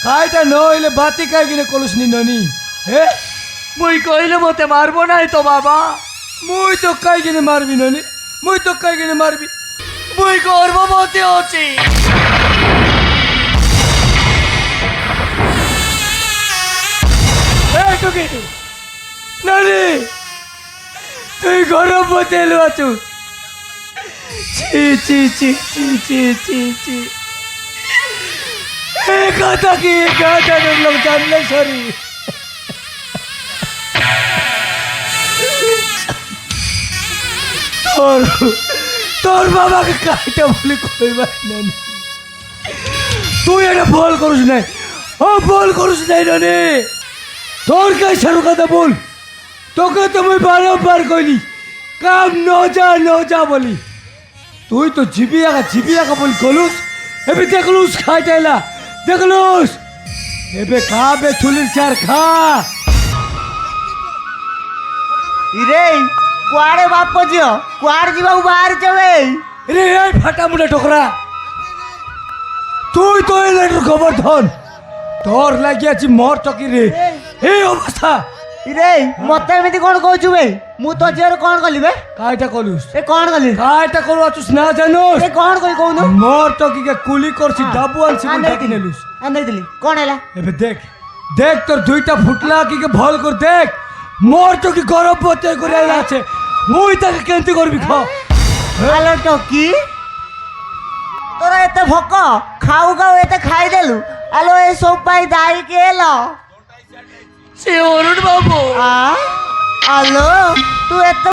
কাইটা নইলে বাতি কাই কিনে কলুসনি ননি হে মুই কইলে মতে মারবো নাই তো বাবা। মুই তো কাই কিনে মারবি ননি মুই তো কাই কিনে মারবি মুই গর্ভবতী হচ্ছি। এই টুকি ননি তুই গর্ভবতী এলো আছু ছি ছি ছি ছি ছি ছি ছি এই কথা কি কথা লোক জানলে সরি তোর তোর বাবাকে কাইটা বলি কইবা নানি তুই এটা বল করুস নাই ও বল করুস নাই নানি তোর কাই সারু কথা বল তোকে তো মুই বারবার কইলি কাম ন যা বলি তুই তো জিবি আঁকা বলি কলুস এবে দেখলুস খাইটাইলা দেখলুস এবে খাবে চুলির চার খা ইরে কুয়াড়ে বাপ ঝিও কুয়াড় যাওয়া বাহার যাবে রে এই ফাটা মুড়ে ঠোকরা তুই তো এই লেটার খবর ধন তোর লাগিয়াছি মর চকি রে এই অবস্থা ইরে মতে এমিতি কোন কইছু বে মু তো ঝিওর কোন কলি বে কাইটা কলুস এ কোন কলি কাইটা করু আছুস না জানোস এ কোন কই কোন মর চকিকে কুলি করছি ডাবু আনছি বল ডাকি নেলুস আন্দাই দিলি কোন এলা এবে দেখ দেখ তোর দুইটা ফুটলা কিকে ভাল করে দেখ মর চকি গর্ভবতী করে আইলা আছে মুই তাকে কেনতি করবি খ আলো টকি তোরা এতে ভক খাও এতে খাই দেলু আলো এ সব পাই দাই কে এলো সে অরুণ বাবু। আলো তুই এত